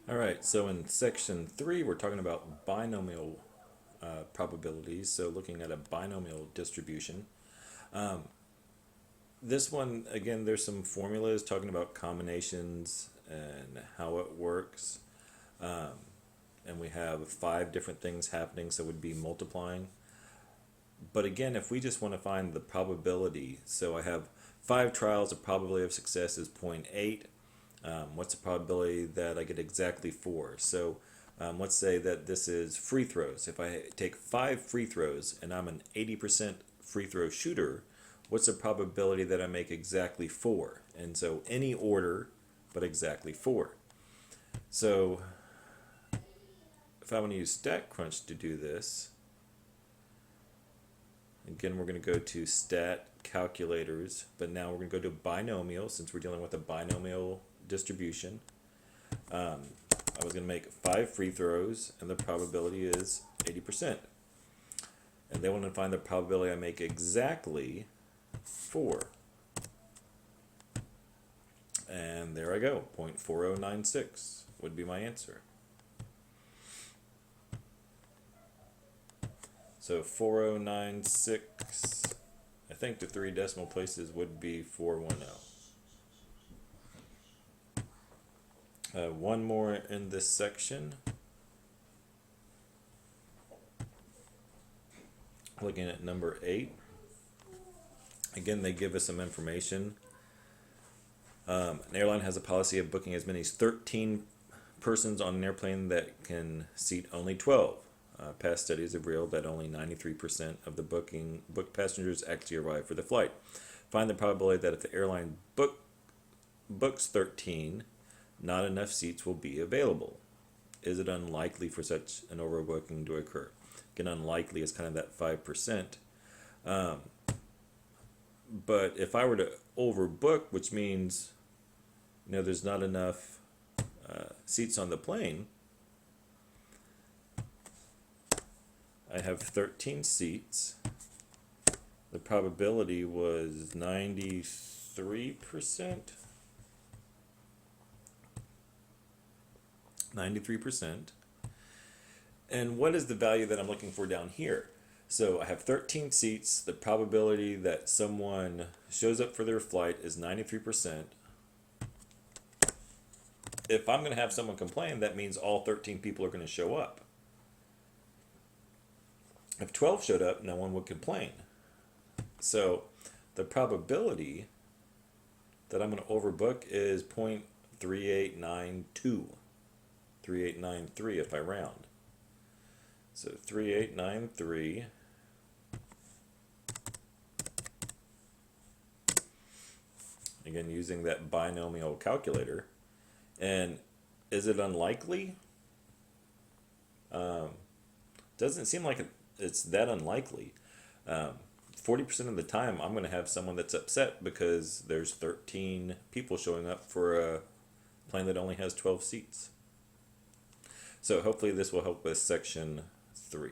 All right, so in section 3, we're talking about binomial probabilities. So looking at a binomial distribution. This one, again, there's some formulas talking about combinations and how it works. And we have 5 different things happening, so it would be multiplying. But again, if we just want to find the probability, so I have 5 trials, the probability of success is 0.8. What's the probability that I get exactly 4? So let's say that this is free throws. If I take 5 free throws and I'm an 80% free throw shooter, what's the probability that I make exactly 4? And so any order, but exactly 4. So if I want to use StatCrunch to do this, again, we're going to go to stat calculators, but now we're going to go to binomial since we're dealing with a binomial distribution. I was going to make 5 free throws, and the probability is 80%. And they want to find the probability I make exactly 4. And there I go, 0.4096 would be my answer. So 4096, I think the 3 decimal places would be 410. One more in this section. Looking at number 8. Again, they give us some information. An airline has a policy of booking as many as 13 persons on an airplane that can seat only 12. Past studies have revealed that only 93% of the booked passengers actually arrive for the flight. Find the probability that if the airline books 13, not enough seats will be available. Is it unlikely for such an overbooking to occur? Again, unlikely is kind of that 5%. But if I were to overbook, which means there's not enough seats on the plane, I have 13 seats. The probability was 93%. 93%. And what is the value that I'm looking for down here? So I have 13 seats. The probability that someone shows up for their flight is 93%. If I'm going to have someone complain, that means all 13 people are going to show up. If 12 showed up, no one would complain. So the probability that I'm going to overbook is 0.3892. 3893 if I round. So 3893 again using that binomial calculator. And is it unlikely? Doesn't seem like it's that unlikely. 40% of the time I'm going to have someone that's upset because there's 13 people showing up for a plane that only has 12 seats. So hopefully this will help with section 3.